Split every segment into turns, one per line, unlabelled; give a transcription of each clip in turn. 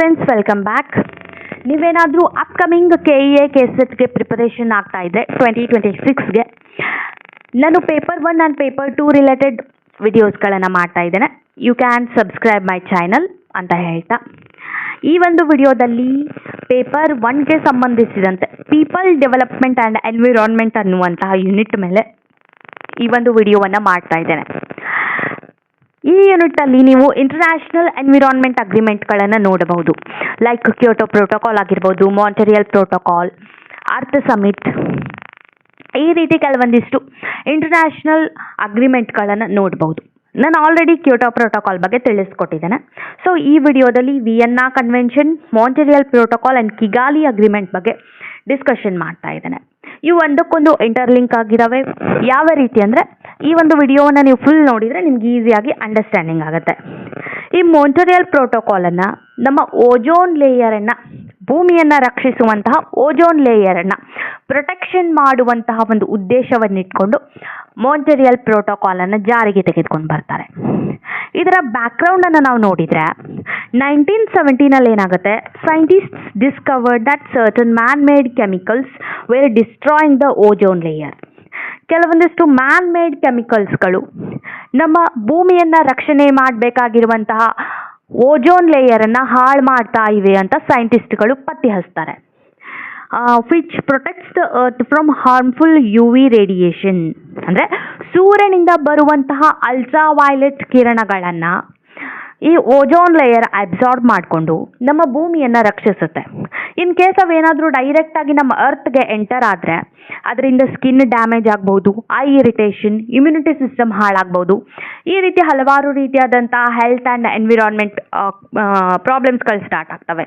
Students, welcome back. ನೀವೇನಾದರೂ upcoming KEA KSETಗೆ preparation ಆಗ್ತಾ ಇದ್ದರೆ 2026ಗೆ ನಾನು ಪೇಪರ್ 1 ಆ್ಯಂಡ್ ಪೇಪರ್ 2 ರಿಲೇಟೆಡ್ ವಿಡಿಯೋಸ್ಗಳನ್ನು ಮಾಡ್ತಾ ಇದ್ದೇನೆ. You can subscribe my channel ಅಂತ ಹೇಳ್ತಾ, ಈ ಒಂದು ವಿಡಿಯೋದಲ್ಲಿ ಪೇಪರ್ 1ಗೆ ಸಂಬಂಧಿಸಿದಂತೆ ಪೀಪಲ್ ಡೆವಲಪ್ಮೆಂಟ್ ಆ್ಯಂಡ್ ಎನ್ವಿರಾನ್ಮೆಂಟ್ ಅನ್ನುವಂತಹ ಯೂನಿಟ್ ಮೇಲೆ ಈ ಒಂದು ವಿಡಿಯೋವನ್ನು ಮಾಡ್ತಾ ಇದ್ದೇನೆ. ಈ ಯೂನಿಟಲ್ಲಿ ನೀವು ಇಂಟರ್ನ್ಯಾಷನಲ್ ಎನ್ವಿರಾನ್ಮೆಂಟ್ ಅಗ್ರಿಮೆಂಟ್ಗಳನ್ನು ನೋಡಬಹುದು. ಲೈಕ್ ಕ್ಯೋಟೋ ಪ್ರೋಟೋಕಾಲ್ ಆಗಿರ್ಬೋದು, ಮಾಂಟ್ರಿಯಲ್ ಪ್ರೋಟೋಕಾಲ್, ಅರ್ತ್ ಸಮಿಟ್, ಈ ರೀತಿ ಕೆಲವೊಂದಿಷ್ಟು ಇಂಟರ್ನ್ಯಾಷನಲ್ ಅಗ್ರಿಮೆಂಟ್ಗಳನ್ನು ನೋಡಬಹುದು. ನಾನು ಆಲ್ರೆಡಿ ಕ್ಯೋಟೋ ಪ್ರೋಟೋಕಾಲ್ ಬಗ್ಗೆ ತಿಳಿಸ್ಕೊಟ್ಟಿದ್ದೇನೆ. ಸೊ ಈ ವಿಡಿಯೋದಲ್ಲಿ Vienna convention, Montreal protocol and Kigali agreement ಬಗ್ಗೆ ಡಿಸ್ಕಷನ್ ಮಾಡ್ತಾ ಇದ್ದೇನೆ. ಇವು ಒಂದಕ್ಕೊಂದು ಇಂಟರ್ಲಿಂಕ್ ಆಗಿದ್ದಾವೆ. ಯಾವ ರೀತಿ ಅಂದರೆ, ಈ ಒಂದು ವಿಡಿಯೋವನ್ನು ನೀವು ಫುಲ್ ನೋಡಿದರೆ ನಿಮ್ಗೆ ಈಸಿಯಾಗಿ ಅಂಡರ್ಸ್ಟ್ಯಾಂಡಿಂಗ್ ಆಗುತ್ತೆ. ಈ ಮಾಂಟ್ರಿಯಲ್ ಪ್ರೋಟೋಕಾಲನ್ನು ನಮ್ಮ ಓಜೋನ್ ಲೇಯರನ್ನು, ಭೂಮಿಯನ್ನು ರಕ್ಷಿಸುವಂತಹ ಓಜೋನ್ ಲೇಯರನ್ನು ಪ್ರೊಟೆಕ್ಷನ್ ಮಾಡುವಂತಹ ಒಂದು ಉದ್ದೇಶವನ್ನಿಟ್ಕೊಂಡು ಮಾಂಟ್ರಿಯಲ್ ಪ್ರೋಟೋಕಾಲನ್ನು ಜಾರಿಗೆ ತೆಗೆದುಕೊಂಡು ಬರ್ತಾರೆ. ಇದರ ಬ್ಯಾಕ್ಗ್ರೌಂಡನ್ನು ನಾವು ನೋಡಿದರೆ 1970ನಲ್ಲಿ ಏನಾಗುತ್ತೆ, scientists discovered that certain man made chemicals were destroying the ozone layer. ಕೆಲವೊಂದಿಷ್ಟು ಮ್ಯಾನ್ ಮೇಡ್ ಕೆಮಿಕಲ್ಸ್ಗಳು ನಮ್ಮ ಭೂಮಿಯನ್ನು ರಕ್ಷಣೆ ಮಾಡಬೇಕಾಗಿರುವಂತಹ ಓಜೋನ್ ಲೇಯರನ್ನು ಹಾಳು ಮಾಡ್ತಾ ಇವೆ ಅಂತ ಸೈಂಟಿಸ್ಟ್ಗಳು ಪತ್ತೆ ಹಚ್ತಾರೆ. Which protects the earth from harmful UV radiation. ಅಂದರೆ ಸೂರ್ಯನಿಂದ ಬರುವಂತಹ ಅಲ್ಟ್ರಾ ವೈಲೆಟ್ ಕಿರಣಗಳನ್ನು ಈ ಓಜೋನ್ ಲೇಯರ್ ಅಬ್ಸಾರ್ಬ್ ಮಾಡಿಕೊಂಡು ನಮ್ಮ ಭೂಮಿಯನ್ನು ರಕ್ಷಿಸುತ್ತೆ. ಇನ್ ಕೇಸ್ ಅವೇನಾದರೂ ಡೈರೆಕ್ಟಾಗಿ ನಮ್ಮ ಅರ್ತ್ಗೆ ಎಂಟರ್ ಆದರೆ ಅದರಿಂದ ಸ್ಕಿನ್ ಡ್ಯಾಮೇಜ್ ಆಗ್ಬೋದು, ಐ ಇರಿಟೇಷನ್, ಇಮ್ಯುನಿಟಿ ಸಿಸ್ಟಮ್ ಹಾಳಾಗ್ಬೋದು. ಈ ರೀತಿ ಹಲವಾರು ರೀತಿಯಾದಂಥ ಹೆಲ್ತ್ ಆ್ಯಂಡ್ ಎನ್ವಿರಾನ್ಮೆಂಟ್ ಪ್ರಾಬ್ಲಮ್ಸ್ಗಳು ಸ್ಟಾರ್ಟ್ ಆಗ್ತವೆ.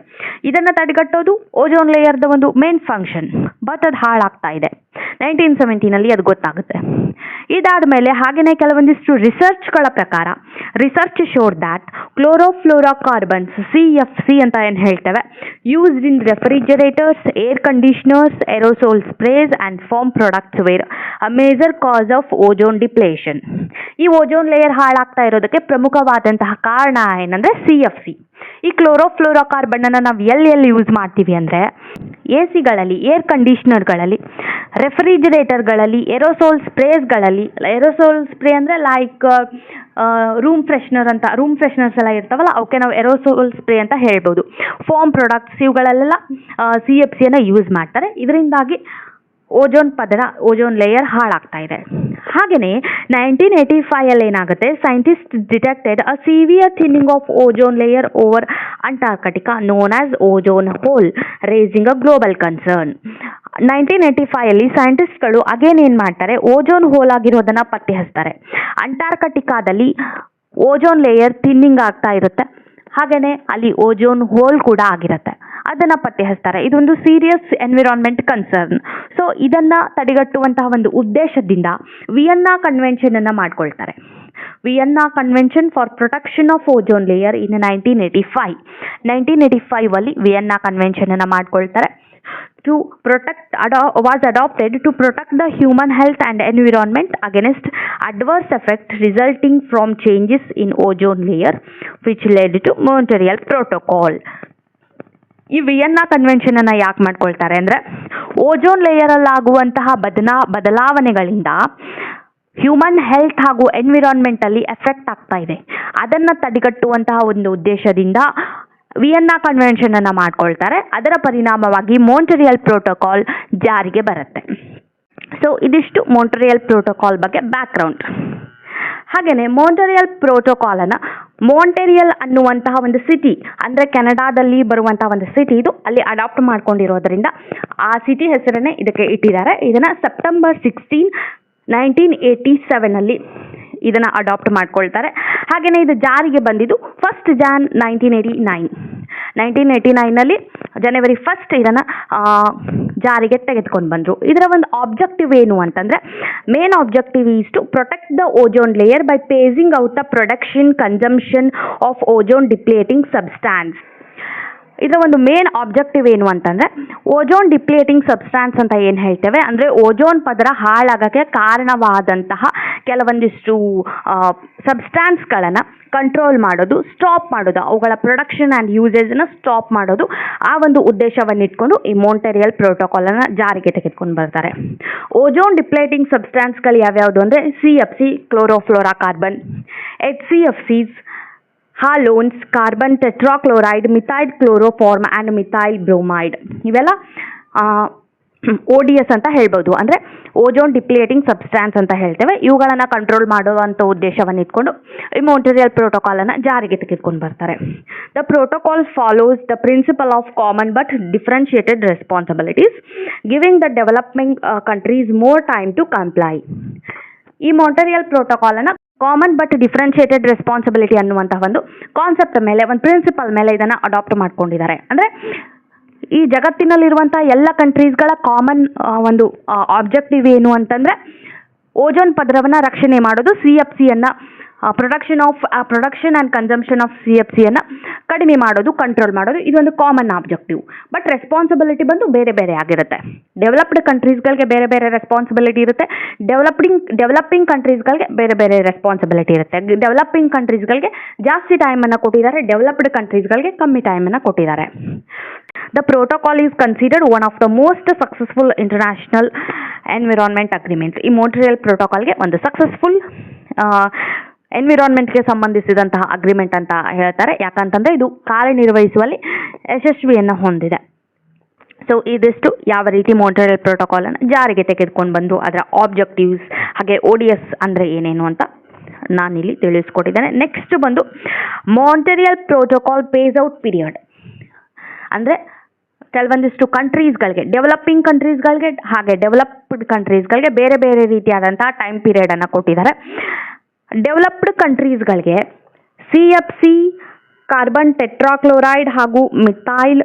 ಇದನ್ನು ತಡೆಗಟ್ಟೋದು ಓಜೋನ್ ಲೇಯರ್ದ ಒಂದು ಮೇನ್ ಫಂಕ್ಷನ್. ಬಟ್ ಅದು ಹಾಳಾಗ್ತಾ ಇದೆ. 1970ನಲ್ಲಿ ಅದು ಗೊತ್ತಾಗುತ್ತೆ. ಇದಾದ ಮೇಲೆ ಹಾಗೆಯೇ ಕೆಲವೊಂದಿಷ್ಟು ರಿಸರ್ಚ್ಗಳ ಪ್ರಕಾರ, research showed that chlorofluorocarbons, CFC ಅಂತ ಏನು ಹೇಳ್ತೇವೆ, used in refrigerators, air conditioners, aerosol sprays and foam products were a major cause of ozone depletion. ಈ ಓಜೋನ್ ಲೇಯರ್ ಹಾಳಾಗ್ತಾ ಇರೋದಕ್ಕೆ ಪ್ರಮುಖವಾದಂತಹ ಕಾರಣ ಏನಂದರೆ CFC. ಈ ಕ್ಲೋರೋಫ್ಲೋರೋಕಾರ್ಬನ್ನನ್ನು ನಾವು ಎಲ್ಲಿ ಯೂಸ್ ಮಾಡ್ತೀವಿ ಅಂದರೆ AC ಗಳಲ್ಲಿ, ಏರ್ ಕಂಡೀಷ್ನರ್ಗಳಲ್ಲಿ, ರೆಫ್ರಿಜರೇಟರ್ಗಳಲ್ಲಿ, ಏರೋಸೋಲ್ ಸ್ಪ್ರೇಸ್ಗಳಲ್ಲಿ. ಏರೋಸೋಲ್ ಸ್ಪ್ರೇ ಅಂದರೆ ಲೈಕ್ ರೂಮ್ ಫ್ರೆಶ್ನರ್ಸ್ ಎಲ್ಲ ಇರ್ತಾವಲ್ಲ, ಅವಕ್ಕೆ ನಾವು ಏರೋಸೋಲ್ ಸ್ಪ್ರೇ ಅಂತ ಹೇಳ್ಬೋದು. ಫಾರ್ಮ್ ಪ್ರಾಡಕ್ಟ್ಸ್, ಇವುಗಳಲ್ಲೆಲ್ಲ CFCಯನ್ನು ಯೂಸ್ ಮಾಡ್ತಾರೆ. ಇದರಿಂದಾಗಿ ಓಜೋನ್ ಲೇಯರ್ ಹಾಳಾಗ್ತಾ ಇದೆ. ಹಾಗೆಯೇ 1985 ಏನಾಗುತ್ತೆ, scientist detected a severe thinning of ozone layer over Antarctica known as ozone hole, raising a global concern. 1985 ಸೈಂಟಿಸ್ಟ್ಗಳು ಅಗೇನ್ ಏನು ಮಾಡ್ತಾರೆ, ಓಜೋನ್ ಹೋಲ್ ಆಗಿರೋದನ್ನು ಪತ್ತೆ ಹಚ್ತಾರೆ. ಅಂಟಾರ್ಕಟಿಕಾದಲ್ಲಿ ಓಜೋನ್ ಲೇಯರ್ ಥಿನ್ನಿಂಗ್ ಆಗ್ತಾ ಇರುತ್ತೆ. ಹಾಗೆಯೇ ಅಲ್ಲಿ ಓಜೋನ್ ಹೋಲ್ ಕೂಡ ಆಗಿರುತ್ತೆ. ಅದನ್ನು ಪತ್ತೆ ಹಚ್ತಾರೆ. ಇದೊಂದು ಸೀರಿಯಸ್ ಎನ್ವಿರಾನ್ಮೆಂಟ್ ಕನ್ಸರ್ನ್. ಸೊ ಇದನ್ನು ತಡೆಗಟ್ಟುವಂತಹ ಒಂದು ಉದ್ದೇಶದಿಂದ ವಿಯೆನ್ನಾ ಕನ್ವೆನ್ಷನನ್ನು ಮಾಡ್ಕೊಳ್ತಾರೆ. Vienna convention for protection of ozone layer in 1985 Vienna ಕನ್ವೆನ್ಷನನ್ನು ಮಾಡ್ಕೊಳ್ತಾರೆ. to protect was adopted to protect the human health and environment against adverse effects resulting from changes in ozone layer, which led to Montreal Protocol. ಈ Vienna convention ಅನ್ನು ಯಾಕೆ ಮಾಡ್ಕೊಳ್ತಾರೆ ಅಂದರೆ, ozone ಲೇಯರಲ್ಲಿ ಆಗುವಂತಹ ಬದಲಾವಣೆಗಳಿಂದ human health ಹಾಗೂ ಎನ್ವಿರಾನ್ಮೆಂಟಲ್ಲಿ effect ಆಗ್ತಾ ಇದೆ. ಅದನ್ನು ತಡೆಗಟ್ಟುವಂತಹ ಒಂದು ಉದ್ದೇಶದಿಂದ ವಿಯೆನ್ನಾ ಕನ್ವೆನ್ಷನ್ ಅನ್ನು ಮಾಡ್ಕೊಳ್ತಾರೆ. ಅದರ ಪರಿಣಾಮವಾಗಿ ಮಾಂಟ್ರಿಯಲ್ ಪ್ರೋಟೋಕಾಲ್ ಜಾರಿಗೆ ಬರುತ್ತೆ. ಸೊ ಇದಿಷ್ಟು ಮಾಂಟ್ರಿಯಲ್ ಪ್ರೋಟೋಕಾಲ್ ಬಗ್ಗೆ ಬ್ಯಾಕ್ಗ್ರೌಂಡ್. ಹಾಗೆಯೇ ಮಾಂಟ್ರಿಯಲ್ ಪ್ರೋಟೋಕಾಲನ್ನು ಮಾಂಟ್ರಿಯಲ್ ಅನ್ನುವಂತಹ ಒಂದು ಸಿಟಿ, ಅಂದರೆ ಕೆನಡಾದಲ್ಲಿ ಬರುವಂತಹ ಒಂದು ಸಿಟಿ, ಇದು ಅಲ್ಲಿ ಅಡಾಪ್ಟ್ ಮಾಡ್ಕೊಂಡಿರೋದ್ರಿಂದ ಆ ಸಿಟಿ ಹೆಸರನ್ನೇ ಇದಕ್ಕೆ ಇಟ್ಟಿದ್ದಾರೆ. ಇದನ್ನು ಸೆಪ್ಟೆಂಬರ್ 16, 1987 ಇದನ್ನು ಅಡಾಪ್ಟ್ ಮಾಡ್ಕೊಳ್ತಾರೆ. ಹಾಗೆಯೇ ಇದು ಜಾರಿಗೆ ಬಂದಿದ್ದು 1 ಜಾನ್ 1989 ಜನವರಿ 1 ಇದನ್ನು ಜಾರಿಗೆ ತೆಗೆದುಕೊಂಡು ಬಂದರು. ಇದರ ಒಂದು ಆಬ್ಜೆಕ್ಟಿವ್ ಏನು ಅಂತಂದರೆ, main objective is to protect the ozone layer by phasing out the production consumption of ozone depleting substance. ಇದರ ಒಂದು ಮೇನ್ ಆಬ್ಜೆಕ್ಟಿವ್ ಏನು ಅಂತಂದರೆ, ಓಜೋನ್ ಡಿಪ್ಲೇಟಿಂಗ್ ಸಬ್ಸ್ಟಾನ್ಸ್ ಅಂತ ಏನು ಹೇಳ್ತೇವೆ ಅಂದರೆ, ಓಜೋನ್ ಪದರ ಹಾಳಾಗೋಕ್ಕೆ ಕಾರಣವಾದಂತಹ ಕೆಲವೊಂದಿಷ್ಟು ಸಬ್ಸ್ಟಾನ್ಸ್ಗಳನ್ನು ಕಂಟ್ರೋಲ್ ಮಾಡೋದು, ಸ್ಟಾಪ್ ಮಾಡೋದು, ಅವುಗಳ ಪ್ರೊಡಕ್ಷನ್ ಆ್ಯಂಡ್ ಯೂಸೇಜನ್ನ ಸ್ಟಾಪ್ ಮಾಡೋದು, ಆ ಒಂದು ಉದ್ದೇಶವನ್ನು ಇಟ್ಕೊಂಡು ಈ ಮಾಂಟ್ರಿಯಲ್ ಪ್ರೋಟೋಕಾಲನ್ನು ಜಾರಿಗೆ ತೆಗೆದುಕೊಂಡು ಬರ್ತಾರೆ. ಓಜೋನ್ ಡಿಪ್ಲೇಟಿಂಗ್ ಸಬ್ಸ್ಟಾನ್ಸ್ಗಳು ಯಾವ್ಯಾವುದು ಅಂದರೆ CFC, chlorofluorocarbon, HCFCs, halons, carbon tetrachloride, methyl chloroform and methyl bromide, ಇವೆಲ್ಲ ODS ಅಂತ ಹೇಳ್ಬೋದು. ಅಂದರೆ ಓಜೋನ್ ಡಿಪ್ಲೇಟಿಂಗ್ ಸಬ್ಸ್ಟಾನ್ಸ್ ಅಂತ ಹೇಳ್ತೇವೆ. ಇವುಗಳನ್ನು ಕಂಟ್ರೋಲ್ ಮಾಡುವಂಥ ಉದ್ದೇಶವನ್ನು ಇಟ್ಕೊಂಡು ಈ ಮಾಂಟ್ರಿಯಲ್ ಪ್ರೋಟೋಕಾಲನ್ನು ಜಾರಿಗೆ ತೆಗೆದುಕೊಂಡು ಬರ್ತಾರೆ. The protocol follows the principle of common but differentiated responsibilities, giving the developing countries more time to comply. ಈ ಮಾಂಟ್ರಿಯಲ್ ಪ್ರೋಟೋಕಾಲನ್ನು ಕಾಮನ್ ಬಟ್ ಡಿಫ್ರೆನ್ಷಿಯೇಟೆಡ್ ರೆಸ್ಪಾನ್ಸಿಬಿಲಿಟಿ ಅನ್ನುವಂಥ ಒಂದು ಕಾನ್ಸೆಪ್ಟ್ ಮೇಲೆ, ಒಂದು ಪ್ರಿನ್ಸಿಪಲ್ ಮೇಲೆ ಇದನ್ನು ಅಡಾಪ್ಟ್ ಮಾಡ್ಕೊಂಡಿದ್ದಾರೆ. ಅಂದರೆ ಈ ಜಗತ್ತಿನಲ್ಲಿರುವಂಥ ಎಲ್ಲ ಕಂಟ್ರೀಸ್ಗಳ ಕಾಮನ್ ಒಂದು ಆಬ್ಜೆಕ್ಟಿವ್ ಏನು ಅಂತಂದರೆ ಓಜೋನ್ ಪದರವನ್ನು ರಕ್ಷಣೆ ಮಾಡೋದು, CFCಯನ್ನು ಪ್ರೊಡಕ್ಷನ್ ಆ್ಯಂಡ್ ಕನ್ಸಂಪ್ಷನ್ ಆಫ್ CFCಯನ್ನು ಕಡಿಮೆ ಮಾಡೋದು, ಕಂಟ್ರೋಲ್ ಮಾಡೋದು, ಇದೊಂದು ಕಾಮನ್ ಆಬ್ಜೆಕ್ಟಿವ್. ಬಟ್ ರೆಸ್ಪಾನ್ಸಿಬಿಲಿಟಿ ಬಂದು ಬೇರೆ ಬೇರೆ ಆಗಿರುತ್ತೆ. ಡೆವಲಪ್ಡ್ ಕಂಟ್ರೀಸ್ಗಳಿಗೆ ಬೇರೆ ಬೇರೆ ರೆಸ್ಪಾನ್ಸಿಬಿಲಿಟಿ ಇರುತ್ತೆ, ಡೆವಲಪಿಂಗ್ ಕಂಟ್ರೀಸ್ಗಳಿಗೆ ಬೇರೆ ಬೇರೆ ರೆಸ್ಪಾನ್ಸಿಬಿಲಿಟಿ ಇರುತ್ತೆ. ಡೆವಲಪಿಂಗ್ ಕಂಟ್ರೀಸ್ಗಳಿಗೆ ಜಾಸ್ತಿ ಟೈಮನ್ನು ಕೊಟ್ಟಿದ್ದಾರೆ, ಡೆವಲಪ್ಡ್ ಕಂಟ್ರೀಸ್ಗಳಿಗೆ ಕಮ್ಮಿ ಟೈಮನ್ನು ಕೊಟ್ಟಿದ್ದಾರೆ. The protocol is considered one of the most successful international environment agreements. ಈ ಮಾಂಟ್ರಿಯಲ್ ಪ್ರೋಟೋಕಾಲ್ಗೆ ಒಂದು ಸಕ್ಸಸ್ಫುಲ್ ಎನ್ವಿರಾನ್ಮೆಂಟ್ಗೆ ಸಂಬಂಧಿಸಿದಂತಹ ಅಗ್ರಿಮೆಂಟ್ ಅಂತ ಹೇಳ್ತಾರೆ. ಯಾಕಂತಂದರೆ ಇದು ಕಾರ್ಯನಿರ್ವಹಿಸುವಲ್ಲಿ ಯಶಸ್ವಿಯನ್ನು ಹೊಂದಿದೆ. ಸೊ ಇದಿಷ್ಟು ಯಾವ ರೀತಿ ಮಾಂಟ್ರಿಯಲ್ ಪ್ರೋಟೋಕಾಲನ್ನು ಜಾರಿಗೆ ತೆಗೆದುಕೊಂಡು ಬಂದು ಅದರ ಆಬ್ಜೆಕ್ಟಿವ್ಸ್ ಹಾಗೆ ODS ಅಂದರೆ ಏನೇನು ಅಂತ ನಾನಿಲ್ಲಿ ತಿಳಿಸ್ಕೊಟ್ಟಿದ್ದೇನೆ. ನೆಕ್ಸ್ಟ್ ಬಂದು Montreal protocol phase out period. ಅಂದರೆ ಕೆಲವೊಂದಿಷ್ಟು ಕಂಟ್ರೀಸ್ಗಳಿಗೆ, ಡೆವಲಪಿಂಗ್ ಕಂಟ್ರೀಸ್ಗಳಿಗೆ ಹಾಗೆ ಡೆವಲಪ್ಡ್ ಕಂಟ್ರೀಸ್ಗಳಿಗೆ ಬೇರೆ ಬೇರೆ ರೀತಿಯಾದಂಥ ಟೈಮ್ ಪೀರಿಯಡನ್ನು ಕೊಟ್ಟಿದ್ದಾರೆ. ಡೆವಲಪ್ಡ್ ಕಂಟ್ರೀಸ್ಗಳಿಗೆ CFC, ಕಾರ್ಬನ್ ಟೆಟ್ರಾಕ್ಲೋರೈಡ್ ಹಾಗೂ ಮಿಥೈಲ್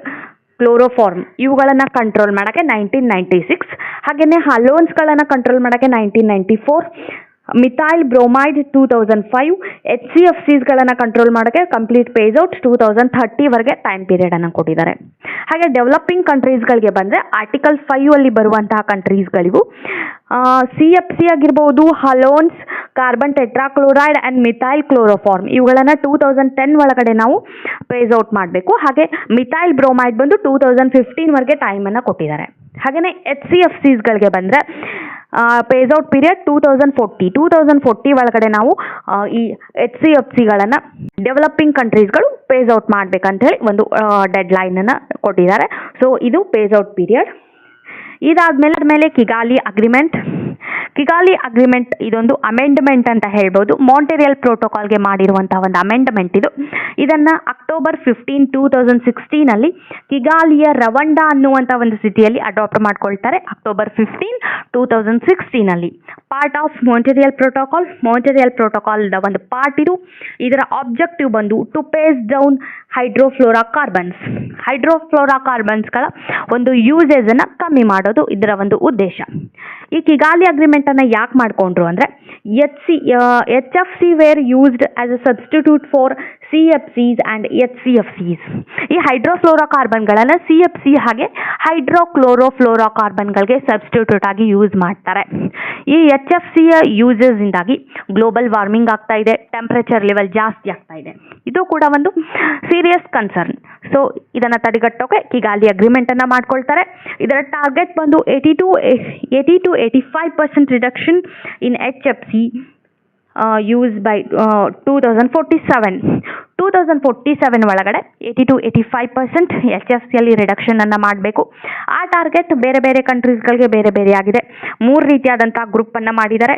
ಕ್ಲೋರೋಫಾರ್ಮ್ ಇವುಗಳನ್ನು ಕಂಟ್ರೋಲ್ ಮಾಡೋಕ್ಕೆ 1996, ಹಾಗೆಯೇ ಹಲೋನ್ಸ್ಗಳನ್ನು ಕಂಟ್ರೋಲ್ ಮಾಡೋಕ್ಕೆ 1994, ಮಿಥೈಲ್ ಬ್ರೋಮೈಡ್ 2005, HCFCsಗಳನ್ನು ಕಂಟ್ರೋಲ್ ಮಾಡೋಕ್ಕೆ ಕಂಪ್ಲೀಟ್ ಪೇಸ್ ಔಟ್ 2030ವರೆಗೆ ಟೈಮ್ ಪೀರಿಯಡನ್ನು ಕೊಟ್ಟಿದ್ದಾರೆ. ಹಾಗೆ ಡೆವಲಪಿಂಗ್ ಕಂಟ್ರೀಸ್ಗಳಿಗೆ ಬಂದರೆ ಆರ್ಟಿಕಲ್ 5 ಅಲ್ಲಿ ಬರುವಂತಹ ಕಂಟ್ರೀಸ್ಗಳಿಗೂ CFC ಆಗಿರ್ಬೋದು, halons, carbon tetrachloride and methyl chloroform ಇವುಗಳನ್ನು 2010 ಒಳಗಡೆ ನಾವು ಪೇಸ್ ಔಟ್ ಮಾಡಬೇಕು. ಹಾಗೆ ಮಿಥೈಲ್ ಬ್ರೋಮೈಡ್ ಬಂದು 2015ವರೆಗೆ ಟೈಮನ್ನು ಕೊಟ್ಟಿದ್ದಾರೆ. ಹಾಗೆಯೇ HCFCsಗಳಿಗೆ ಬಂದರೆ ಪೇಸ್ ಔಟ್ ಪೀರಿಯಡ್ 2040 ಒಳಗಡೆ ನಾವು ಈ HCFCಗಳನ್ನು ಡೆವಲಪಿಂಗ್ ಕಂಟ್ರೀಸ್ಗಳು ಪೇಸ್ ಔಟ್ ಮಾಡಬೇಕಂತ ಹೇಳಿ ಒಂದು ಡೆಡ್ ಲೈನನ್ನು ಕೊಟ್ಟಿದ್ದಾರೆ. ಸೊ ಇದು ಪೇಸ್ ಔಟ್ ಪೀರಿಯಡ್. ಇದಾದ್ಮೇಲೆ ಕಿಗಾಲಿ ಅಗ್ರಿಮೆಂಟ್ ಇದೊಂದು ಅಮೆಂಡ್ಮೆಂಟ್ ಅಂತ ಹೇಳ್ಬೋದು. ಮಾಂಟ್ರಿಯಲ್ ಪ್ರೋಟೋಕಾಲ್ಗೆ ಮಾಡಿರುವಂತಹ ಒಂದು ಅಮೆಂಡ್ಮೆಂಟ್ ಇದು. ಇದನ್ನು ಅಕ್ಟೋಬರ್ 15, 2016 ಅಲ್ಲಿ ಕಿಗಾಲಿಯ ರವಂಡಾ ಅನ್ನುವಂಥ ಒಂದು ಸಿಟಿಯಲ್ಲಿ ಅಡಾಪ್ಟ್ ಮಾಡ್ಕೊಳ್ತಾರೆ. ಅಕ್ಟೋಬರ್ 15, 2016 ಅಲ್ಲಿ ಪಾರ್ಟ್ ಆಫ್ ಮಾಂಟ್ರಿಯಲ್ ಪ್ರೋಟೋಕಾಲ್ದ ಒಂದು ಪಾರ್ಟ್ ಇದು. ಇದರ ಆಬ್ಜೆಕ್ಟಿವ್ ಬಂದು ಟು ಪೇಸ್ ಡೌನ್ ಹೈಡ್ರೋಫ್ಲೋರಾಕಾರ್ಬನ್ಸ್ಗಳ ಒಂದು ಯೂಸೇಜನ್ನು ಕಮ್ಮಿ ಮಾಡೋದು ಇದರ ಒಂದು ಉದ್ದೇಶ. ಈ ಕಿಗಾಲಿ ಅಗ್ರಿಮೆಂಟನ್ನು ಯಾಕೆ ಮಾಡಿಕೊಂಡ್ರು ಅಂದರೆ HFC were used as a substitute for CFCs and HCFCs. ಈ ಹೈಡ್ರೋಫ್ಲೋರಾಕಾರ್ಬನ್ಗಳನ್ನು CFC ಹಾಗೆ ಹೈಡ್ರೋಕ್ಲೋರೋಫ್ಲೋರಾಕಾರ್ಬನ್ಗಳಿಗೆ ಸಬ್ಸ್ಟಿಟ್ಯೂಟ್ ಆಗಿ ಯೂಸ್ ಮಾಡ್ತಾರೆ. ಈ HFCಯ ಯೂಸೇಜಿಂದಾಗಿ ಗ್ಲೋಬಲ್ ವಾರ್ಮಿಂಗ್ ಆಗ್ತಾ ಇದೆ, ಟೆಂಪರೇಚರ್ ಲೆವೆಲ್ ಜಾಸ್ತಿ ಆಗ್ತಾ ಇದೆ. ಇದು ಕೂಡ ಒಂದು ಸೀರಿಯಸ್ ಕನ್ಸರ್ನ್. ಸೊ ಇದನ್ನು ತಡೆಗಟ್ಟೋಕೆ ಕಿಗಾಲಿ ಅಗ್ರಿಮೆಂಟನ್ನು ಮಾಡ್ಕೊಳ್ತಾರೆ. ಇದರ ಟಾರ್ಗೆಟ್ ಬಂದು 80 to 85% reduction in HFC use by 2047 ಒಳಗಡೆ 80 to 85% HFCಯಲ್ಲಿ ರಿಡಕ್ಷನನ್ನು ಮಾಡಬೇಕು. ಆ ಟಾರ್ಗೆಟ್ ಬೇರೆ ಬೇರೆ ಕಂಟ್ರೀಸ್ಗಳಿಗೆ ಬೇರೆ ಬೇರೆ ಆಗಿದೆ. 3 ರೀತಿಯಾದಂಥ ಗ್ರೂಪನ್ನು ಮಾಡಿದ್ದಾರೆ.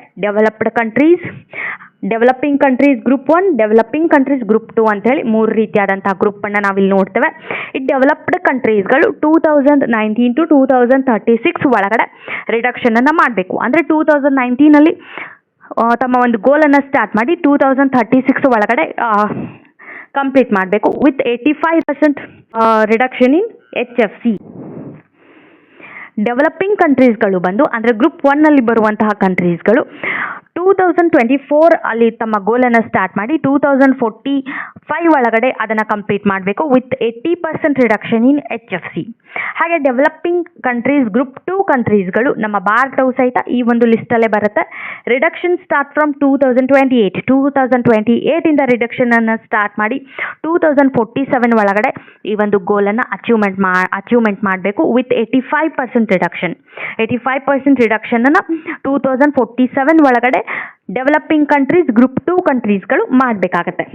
Developing countries group 1, developing countries group 2 ಅಂತ ಹೇಳಿ 3 ರೀತಿಯಾದಂಥ ಗ್ರೂಪನ್ನು ನಾವಿಲ್ಲಿ ನೋಡ್ತೇವೆ. ಈ ಡೆವಲಪ್ಡ್ ಕಂಟ್ರೀಸ್ಗಳು 2019 to 2036 ಒಳಗಡೆ ರಿಡಕ್ಷನನ್ನು ಮಾಡಬೇಕು. ಅಂದರೆ 2019 ತಮ್ಮ ಒಂದು ಗೋಲನ್ನು ಸ್ಟಾರ್ಟ್ ಮಾಡಿ 2036 ಒಳಗಡೆ ಕಂಪ್ಲೀಟ್ ಮಾಡಬೇಕು with 85% reduction in HFC. Developing ಕಂಟ್ರೀಸ್ಗಳು ಬಂದು ಅಂದರೆ ಗ್ರೂಪ್ 1 ಅಲ್ಲಿ ಬರುವಂತಹ ಕಂಟ್ರೀಸ್ಗಳು 2024 ಅಲ್ಲಿ ತಮ್ಮ ಗೋಲನ್ನು ಸ್ಟಾರ್ಟ್ ಮಾಡಿ 2045 ಒಳಗಡೆ ಅದನ್ನು ಕಂಪ್ಲೀಟ್ ಮಾಡಬೇಕು ವಿತ್ 80% ರಿಡಕ್ಷನ್ ಇನ್ HFC. ಹಾಗೆ ಡೆವಲಪಿಂಗ್ ಕಂಟ್ರೀಸ್ ಗ್ರೂಪ್ 2 ಕಂಟ್ರೀಸ್ಗಳು ನಮ್ಮ ಭಾರತವು ಸಹಿತ ಈ ಒಂದು ಲಿಸ್ಟಲ್ಲೇ ಬರುತ್ತೆ. ರಿಡಕ್ಷನ್ ಸ್ಟಾರ್ಟ್ ಫ್ರಮ್ 2028 ಇಂದ ರಿಡಕ್ಷನನ್ನು ಸ್ಟಾರ್ಟ್ ಮಾಡಿ 2047 ಒಳಗಡೆ ಈ ಒಂದು ಗೋಲನ್ನು ಅಚೀವ್ಮೆಂಟ್ ಮಾಡಬೇಕು ವಿತ್ 85% ರಿಡಕ್ಷನ್. 85% ರಿಡಕ್ಷನನ್ನು 2047 ಒಳಗಡೆ ಡೆವಲಪಿಂಗ್ ಕಂಟ್ರೀಸ್ ಗ್ರೂಪ್ 2 ಕಂಟ್ರೀಸ್ಗಳು ಮಾಡಬೇಕಾಗತ್ತೆ.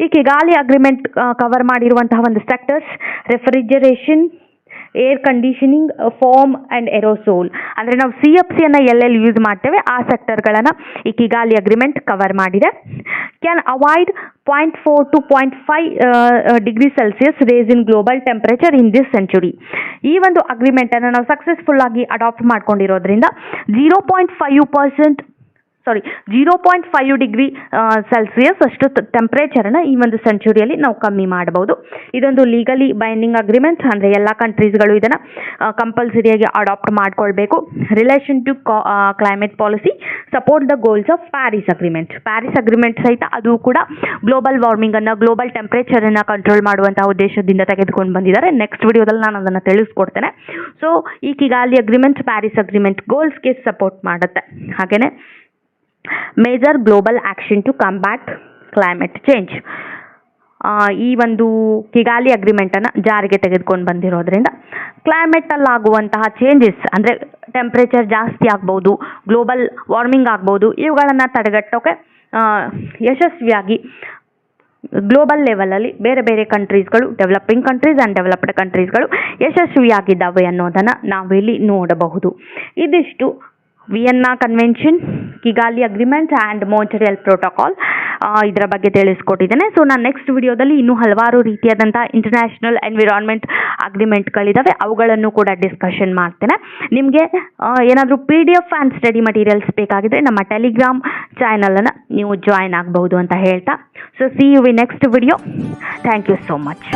ಈ ಕಿಗಾಲಿ ಅಗ್ರಿಮೆಂಟ್ ಕವರ್ ಮಾಡಿರುವಂತಹ ಒಂದು sectors refrigeration, air conditioning, foam and aerosol. ಅಂದರೆ ನಾವು CFC ಅನ್ನು ಎಲ್ಲೆಲ್ಲಿ ಯೂಸ್ ಮಾಡ್ತೇವೆ ಆ ಸೆಕ್ಟರ್ಗಳನ್ನು ಈ ಕಿಗಾಲಿ ಅಗ್ರಿಮೆಂಟ್ ಕವರ್ ಮಾಡಿದೆ. Can avoid 0.4 to 0.5 degree Celsius rise in global temperature in this century. ಈ ಒಂದು ಅಗ್ರಿಮೆಂಟನ್ನು ನಾವು ಸಕ್ಸಸ್ಫುಲ್ ಆಗಿ ಅಡಾಪ್ಟ್ ಮಾಡ್ಕೊಂಡಿರೋದ್ರಿಂದ 0.5 ಡಿಗ್ರಿ ಸೆಲ್ಸಿಯಸ್ ಅಷ್ಟು ಟೆಂಪ್ರೇಚರನ್ನು ಈ ಒಂದು ಸೆಂಚುರಿಯಲ್ಲಿ ನಾವು ಕಮ್ಮಿ ಮಾಡಬಹುದು. ಇದೊಂದು ಲೀಗಲಿ ಬೈಂಡಿಂಗ್ ಅಗ್ರಿಮೆಂಟ್, ಅಂದರೆ ಎಲ್ಲ ಕಂಟ್ರೀಸ್ಗಳು ಇದನ್ನು ಕಂಪಲ್ಸರಿಯಾಗಿ ಅಡಾಪ್ಟ್ ಮಾಡ್ಕೊಳ್ಬೇಕು. Relation to climate policy support the goals of Paris agreement. Paris agreement ಸಹಿತ ಅದು ಕೂಡ ಗ್ಲೋಬಲ್ ವಾರ್ಮಿಂಗನ್ನು, ಗ್ಲೋಬಲ್ ಟೆಂಪ್ರೇಚರನ್ನು ಕಂಟ್ರೋಲ್ ಮಾಡುವಂತಹ ಉದ್ದೇಶದಿಂದ ತೆಗೆದುಕೊಂಡು ಬಂದಿದ್ದಾರೆ. ನೆಕ್ಸ್ಟ್ ವಿಡಿಯೋದಲ್ಲಿ ನಾನು ಅದನ್ನು ತಿಳಿಸ್ಕೊಡ್ತೇನೆ. ಸೊ ಈ ಕಿಗಾಲಿ ಅಗ್ರಿಮೆಂಟ್ ಪ್ಯಾರಿಸ್ ಅಗ್ರಿಮೆಂಟ್ ಗೋಲ್ಸ್ಗೆ ಸಪೋರ್ಟ್ ಮಾಡುತ್ತೆ. ಹಾಗೆಯೇ major global action to combat climate change. ಈ ಒಂದು ಕಿಗಾಲಿ ಅಗ್ರಿಮೆಂಟನ್ನು ಜಾರಿಗೆ ತೆಗೆದುಕೊಂಡು ಬಂದಿರೋದ್ರಿಂದ ಕ್ಲೈಮೇಟಲ್ಲಾಗುವಂತಹ ಚೇಂಜಸ್, ಅಂದರೆ ಟೆಂಪ್ರೇಚರ್ ಜಾಸ್ತಿ ಆಗ್ಬೋದು, ಗ್ಲೋಬಲ್ ವಾರ್ಮಿಂಗ್ ಆಗ್ಬೋದು, ಇವುಗಳನ್ನು ತಡೆಗಟ್ಟೋಕೆ ಯಶಸ್ವಿಯಾಗಿ ಗ್ಲೋಬಲ್ ಲೆವೆಲಲ್ಲಿ ಬೇರೆ ಬೇರೆ ಕಂಟ್ರೀಸ್ಗಳು, ಡೆವಲಪಿಂಗ್ ಕಂಟ್ರೀಸ್ ಆ್ಯಂಡ್ ಡೆವಲಪ್ಡ್ ಕಂಟ್ರೀಸ್ಗಳು ಯಶಸ್ವಿಯಾಗಿದ್ದಾವೆ ಅನ್ನೋದನ್ನು ನಾವಿಲ್ಲಿ ನೋಡಬಹುದು. ಇದಿಷ್ಟು Vienna convention, Kigali agreement and Montreal protocol ಇದರ ಬಗ್ಗೆ ತಿಳಿಸ್ಕೊಟ್ಟಿದ್ದೇನೆ. ಸೊ ನಾನು ನೆಕ್ಸ್ಟ್ ವಿಡಿಯೋದಲ್ಲಿ ಇನ್ನೂ ಹಲವಾರು ರೀತಿಯಾದಂಥ ಇಂಟರ್ನ್ಯಾಷನಲ್ ಎನ್ವಿರಾನ್ಮೆಂಟ್ ಅಗ್ರಿಮೆಂಟ್ಗಳಿದ್ದಾವೆ, ಅವುಗಳನ್ನು ಕೂಡ ಡಿಸ್ಕಷನ್ ಮಾಡ್ತೇನೆ. ನಿಮಗೆ ಏನಾದರೂ PDF ಆ್ಯಂಡ್ ಸ್ಟಡಿ ಮಟೀರಿಯಲ್ಸ್ ಬೇಕಾಗಿದ್ದರೆ ನಮ್ಮ ಟೆಲಿಗ್ರಾಮ್ ಚಾನಲನ್ನು ನೀವು ಜಾಯ್ನ್ ಆಗಬಹುದು ಅಂತ ಹೇಳ್ತಾ, so see you we next video. Thank you so much.